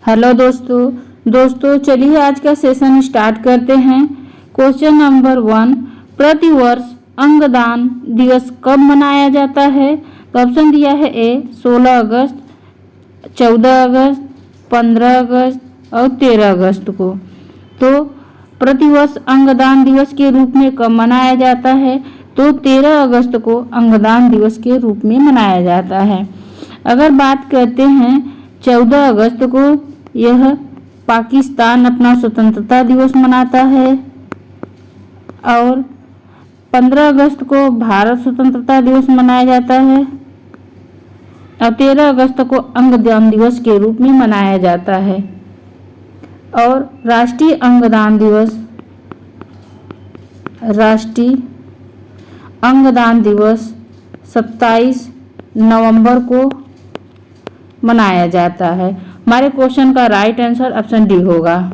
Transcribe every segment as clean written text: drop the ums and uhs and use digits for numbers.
Hello दोस्तों चलिए आज का सेशन स्टार्ट करते हैं। क्वेश्चन नंबर 1, प्रतिवर्ष अंगदान दिवस कब मनाया जाता है? तो ऑप्शन दिया है ए 16 अगस्त, 14 अगस्त, 15 अगस्त और 13 अगस्त को। तो प्रतिवर्ष अंगदान दिवस के रूप में कब मनाया जाता है? तो 13 अगस्त को अंगदान दिवस के रूप में मनाया जाता है। अगर बात करते हैं 14 अगस्त को, यह पाकिस्तान अपना स्वतंत्रता दिवस मनाता है और 15 अगस्त को भारत स्वतंत्रता दिवस मनाया जाता है और 13 अगस्त को अंगदान दिवस के रूप में मनाया जाता है। और राष्ट्रीय अंगदान दिवस 27 नवंबर को मनाया जाता है। हमारे क्वेश्चन का राइट आंसर ऑप्शन डी होगा।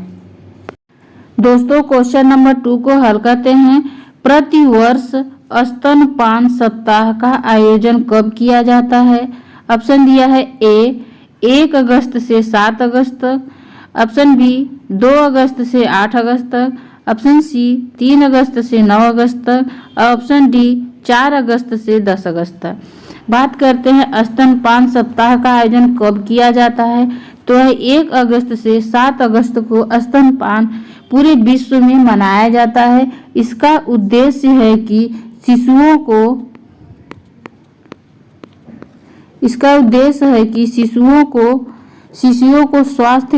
दोस्तों क्वेश्चन नंबर 2 को हल करते हैं। प्रतिवर्ष स्तनपान सप्ताह का आयोजन कब किया जाता है? ऑप्शन दिया है ए 1 अगस्त से 7 अगस्त तक, ऑप्शन बी 2 अगस्त से 8 अगस्त तक, ऑप्शन सी 3 अगस्त से 9 अगस्त तक और ऑप्शन डी 4 अगस्त से 10 अगस्त तक। बात करते हैं स्तनपान सप्ताह का आयोजन कब किया जाता है? तो 1 अगस्त से 7 अगस्त को स्तनपान पूरे विश्व में मनाया जाता है। इसका उद्देश्य है कि शिशुओं को स्वास्थ्य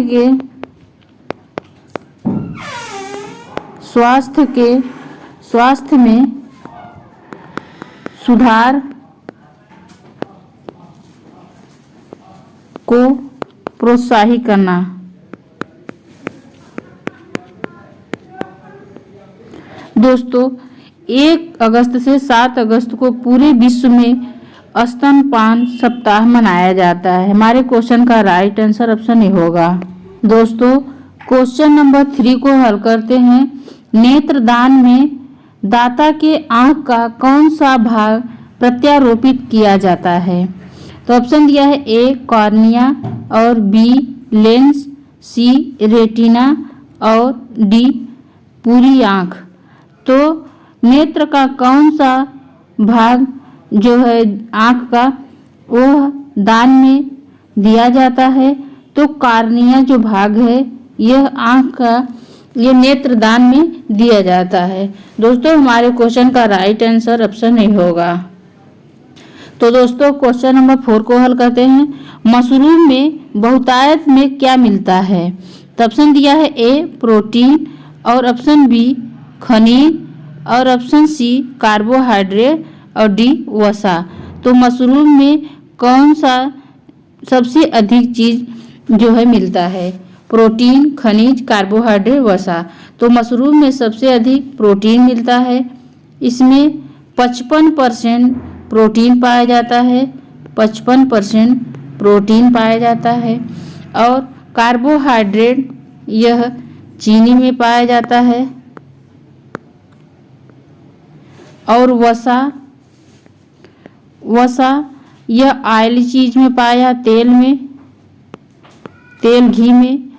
में सुधार को प्रोत्साहित करना। दोस्तों 1 अगस्त से 7 अगस्त को पूरे विश्व में स्तनपान सप्ताह मनाया जाता है। हमारे क्वेश्चन का राइट आंसर ऑप्शन ए होगा। दोस्तों क्वेश्चन नंबर 3 को हल करते हैं। नेत्रदान में दाता के आंख का कौन सा भाग प्रत्यारोपित किया जाता है? तो ऑप्शन दिया है ए कॉर्निया और बी लेंस, सी रेटिना और डी पूरी आंख। तो नेत्र का कौन सा भाग जो है आंख का वह दान में दिया जाता है? तो कॉर्निया जो भाग है यह आंख का ये नेत्र दान में दिया जाता है। दोस्तों हमारे क्वेश्चन का राइट आंसर ऑप्शन ए होगा। तो दोस्तों क्वेश्चन नंबर 4 को हल करते हैं। मशरूम में बहुतायत में क्या मिलता है? तो ऑप्शन दिया है ए प्रोटीन और ऑप्शन बी खनिज और ऑप्शन सी कार्बोहाइड्रेट और डी वसा। तो मशरूम में कौन सा सबसे अधिक चीज जो है मिलता है? प्रोटीन, खनिज, कार्बोहाइड्रेट, वसा। तो मशरूम में सबसे अधिक प्रोटीन मिलता है। इसमें 55% प्रोटीन पाया जाता है, 55% प्रोटीन पाया जाता है। और कार्बोहाइड्रेट यह चीनी में पाया जाता है और वसा यह ऑयली चीज में पाया, तेल घी में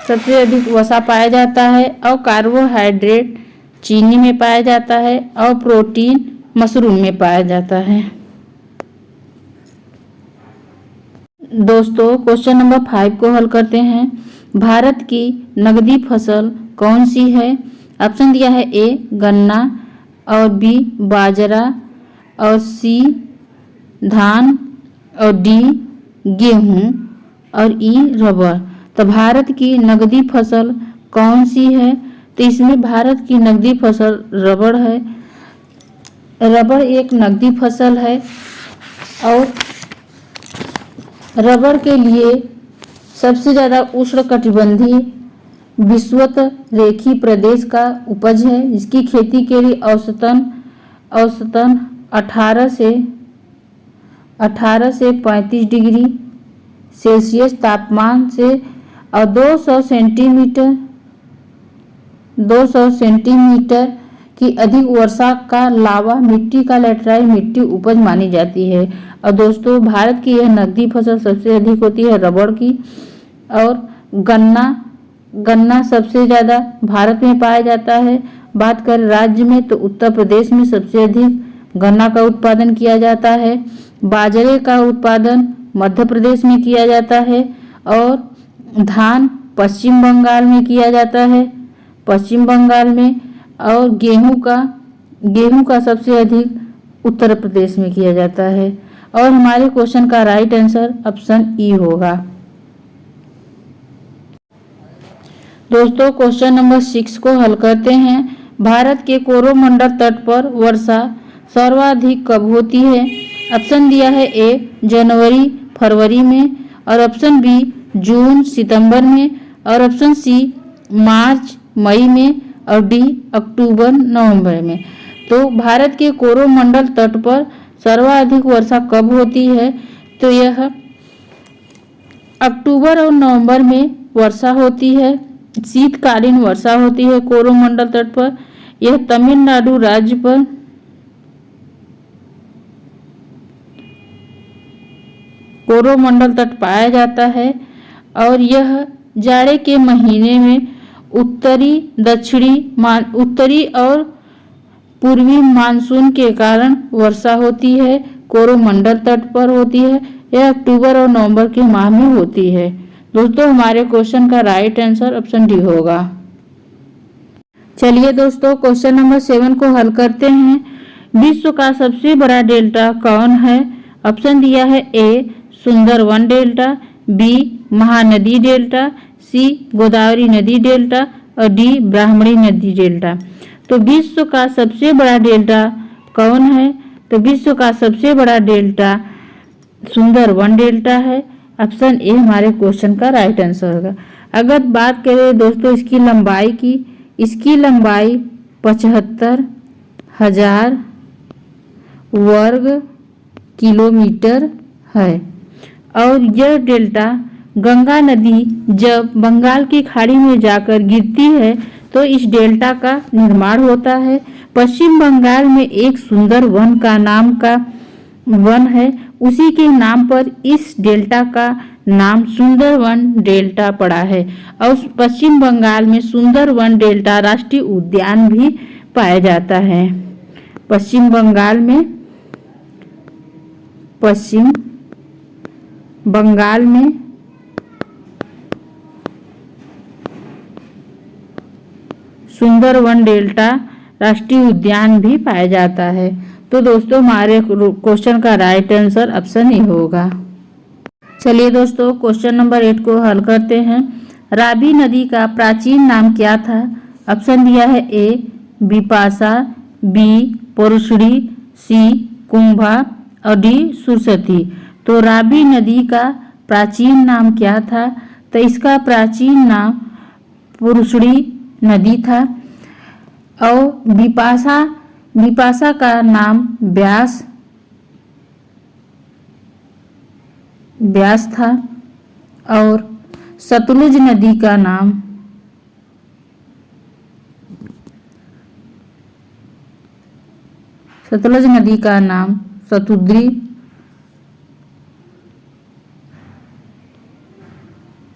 सबसे अधिक वसा पाया जाता है। और कार्बोहाइड्रेट चीनी में पाया जाता है और प्रोटीन मशरूम में पाया जाता है। दोस्तों क्वेश्चन नंबर 5 को हल करते हैं। भारत की नकदी फसल कौन सी है? ऑप्शन दिया है ए गन्ना और बी बाजरा और सी धान और डी गेहूं और ई रबर। तो भारत की नकदी फसल कौन सी है? तो इसमें भारत की नकदी फसल रबर है। रबर एक नकदी फसल है और रबर के लिए सबसे ज़्यादा उष्णकटिबंधीय विषुवत रेखीय प्रदेश का उपज है। इसकी खेती के लिए औसतन 18 से 35 डिग्री सेल्सियस तापमान से और 200 सेंटीमीटर की अधिक वर्षा का लावा मिट्टी का लैटराइट मिट्टी उपज मानी जाती है। और दोस्तों भारत की यह नकदी फसल सबसे अधिक होती है रबड़ की और गन्ना सबसे ज़्यादा भारत में पाया जाता है। बात करें राज्य में तो उत्तर प्रदेश में सबसे अधिक गन्ना का उत्पादन किया जाता है। बाजरे का उत्पादन मध्य प्रदेश में किया जाता है और धान पश्चिम बंगाल में किया जाता है, पश्चिम बंगाल में। और गेहूं का सबसे अधिक उत्तर प्रदेश में किया जाता है। और हमारे क्वेश्चन का राइट आंसर ऑप्शन ई होगा। दोस्तों क्वेश्चन नंबर 6 को हल करते हैं। भारत के कोरोमंडल तट पर वर्षा सर्वाधिक कब होती है? ऑप्शन दिया है ए जनवरी फरवरी में, और ऑप्शन बी जून सितंबर में, और ऑप्शन सी मार्च मई में, और डी अक्टूबर नवंबर में। तो भारत के कोरोमंडल तट पर सर्वाधिक वर्षा कब होती है? तो यह अक्टूबर और नवंबर में वर्षा होती है, शीतकालीन वर्षा होती है कोरोमंडल तट पर। यह तमिलनाडु राज्य पर कोरोमंडल तट पाया जाता है और यह जाड़े के महीने में उत्तरी और पूर्वी मानसून के कारण वर्षा होती है, कोरोमंडल तट पर होती है। यह अक्टूबर और नवंबर के माह में होती है। दोस्तों हमारे क्वेश्चन का राइट आंसर ऑप्शन डी होगा। चलिए दोस्तों क्वेश्चन नंबर 7 को हल करते हैं। विश्व का सबसे बड़ा डेल्टा कौन है? ऑप्शन दिया है A Sundarban delta, B Mahanadi delta, C Godavari नदी डेल्टा, और डी ब्राह्मणी नदी डेल्टा। तो विश्व का सबसे बड़ा डेल्टा कौन है? तो विश्व का सबसे बड़ा डेल्टा सुंदरवन डेल्टा है। ऑप्शन ए हमारे क्वेश्चन का राइट आंसर होगा। अगर बात करें दोस्तों इसकी लंबाई की, इसकी लंबाई 75,000 वर्ग किलोमीटर है और यह डेल्टा गंगा नदी जब बंगाल की खाड़ी में जाकर गिरती है तो इस डेल्टा का निर्माण होता है। पश्चिम बंगाल में एक सुंदर वन का नाम का वन है, उसी के नाम पर इस डेल्टा का नाम सुंदरवन डेल्टा पड़ा है। और पश्चिम बंगाल में सुंदरवन डेल्टा राष्ट्रीय उद्यान भी पाया जाता है। पश्चिम बंगाल में सुंदरवन डेल्टा राष्ट्रीय उद्यान भी पाया जाता है। तो दोस्तों हमारे क्वेश्चन का राइट आंसर ऑप्शन ए होगा। चलिए दोस्तों क्वेश्चन नंबर 8 को हल करते हैं। रावी नदी का प्राचीन नाम क्या था? ऑप्शन दिया है ए बिपाशा, बी परुशड़ी, सी कुंभा, और डी सुरसती। तो रावी नदी का प्राचीन नाम क्या था? तो इसका प्राचीन नाम परुशड़ी नदी था और बिपाशा का नाम ब्यास था और सतलुज नदी का नाम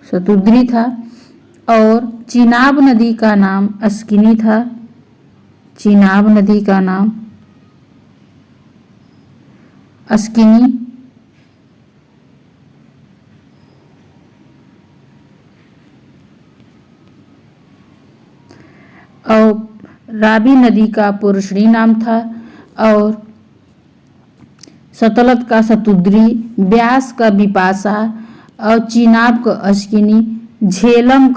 सतुद्री था और चिनाब नदी का नाम अस्किनी था। चिनाब नदी का नाम अस्किनी। और रावी नदी का पुरुषणी नाम था और सतलज का सतुद्री, ब्यास का बिपाशा और चिनाब का अस्किनी, झेलम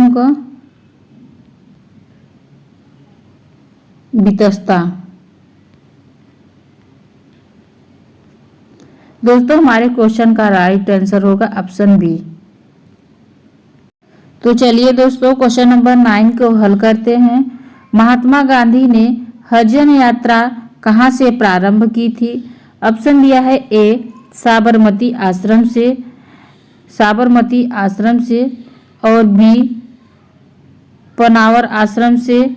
का बितस्ता। दोस्तों हमारे क्वेश्चन का राइट आंसर होगा ऑप्शन बी। तो चलिए दोस्तों क्वेश्चन नंबर 9 को हल करते हैं। महात्मा गांधी ने हरिजन यात्रा कहाँ से प्रारंभ की थी? ऑप्शन दिया है ए साबरमती आश्रम से, और बी पनावर आश्रम से,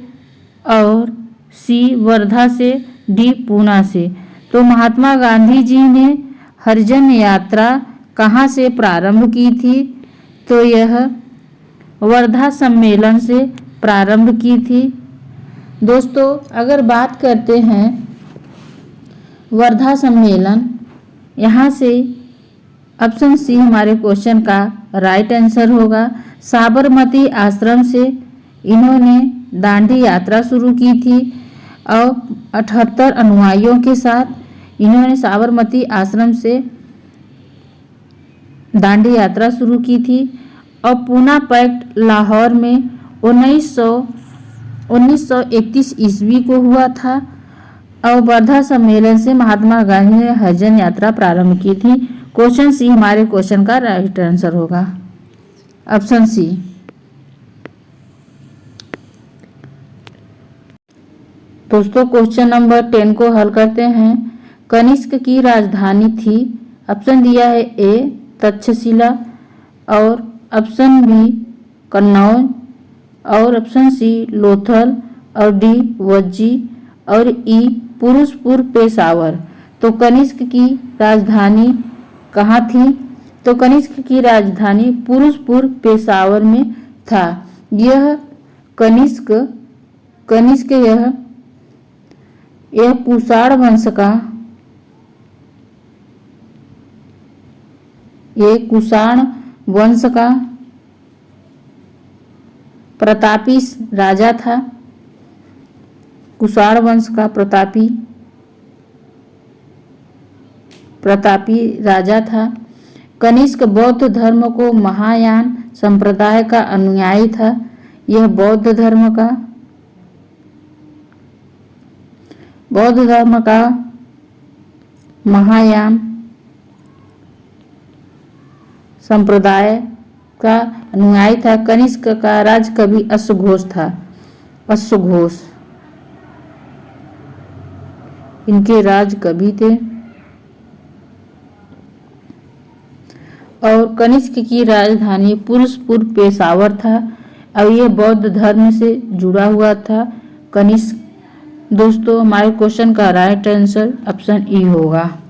और सी वर्धा से, डी पूना से। तो महात्मा गांधी जी ने हरिजन यात्रा कहाँ से प्रारंभ की थी? तो यह वर्धा सम्मेलन से प्रारंभ की थी। दोस्तों अगर बात करते हैं वर्धा सम्मेलन, यहाँ से ऑप्शन सी हमारे क्वेश्चन का राइट आंसर होगा। साबरमती आश्रम से इन्होंने दांडी यात्रा शुरू की थी और 78 अनुयायियों के साथ इन्होंने साबरमती आश्रम से दांडी यात्रा शुरू की थी और पूना पैक्ट लाहौर में 1931 ईस्वी को हुआ था और वर्धा सम्मेलन से महात्मा गांधी ने हरिजन यात्रा प्रारंभ की थी। क्वेश्चन सी हमारे क्वेश्चन का राइट आंसर होगा, ऑप्शन सी। दोस्तों क्वेश्चन नंबर 10 को हल करते हैं। कनिष्क की राजधानी थी, ऑप्शन दिया है ए तक्षशिला और ऑप्शन बी कन्नौज और ऑप्शन सी लोथल और डी वज्जी और ई पुरुषपुर पेशावर। तो कनिष्क की राजधानी कहाँ थी? तो कनिष्क की राजधानी पुरुषपुर पेशावर में था। यह कनिष्क यह कुषाण वंश का प्रतापी राजा था। कुषाण वंश का प्रतापी राजा था। कनिष्क बौद्ध धर्म को महायान संप्रदाय का अनुयायी था। यह बौद्ध धर्म का महायान संप्रदाय का अनुयायी था। कनिष्क का राजकवि अश्वघोष था। अश्वघोष इनके राजकवि थे और कनिष्क की राजधानी पुरुषपुर पेशावर था और यह बौद्ध धर्म से जुड़ा हुआ था कनिष्क। दोस्तों हमारे क्वेश्चन का राइट आंसर ऑप्शन ई होगा।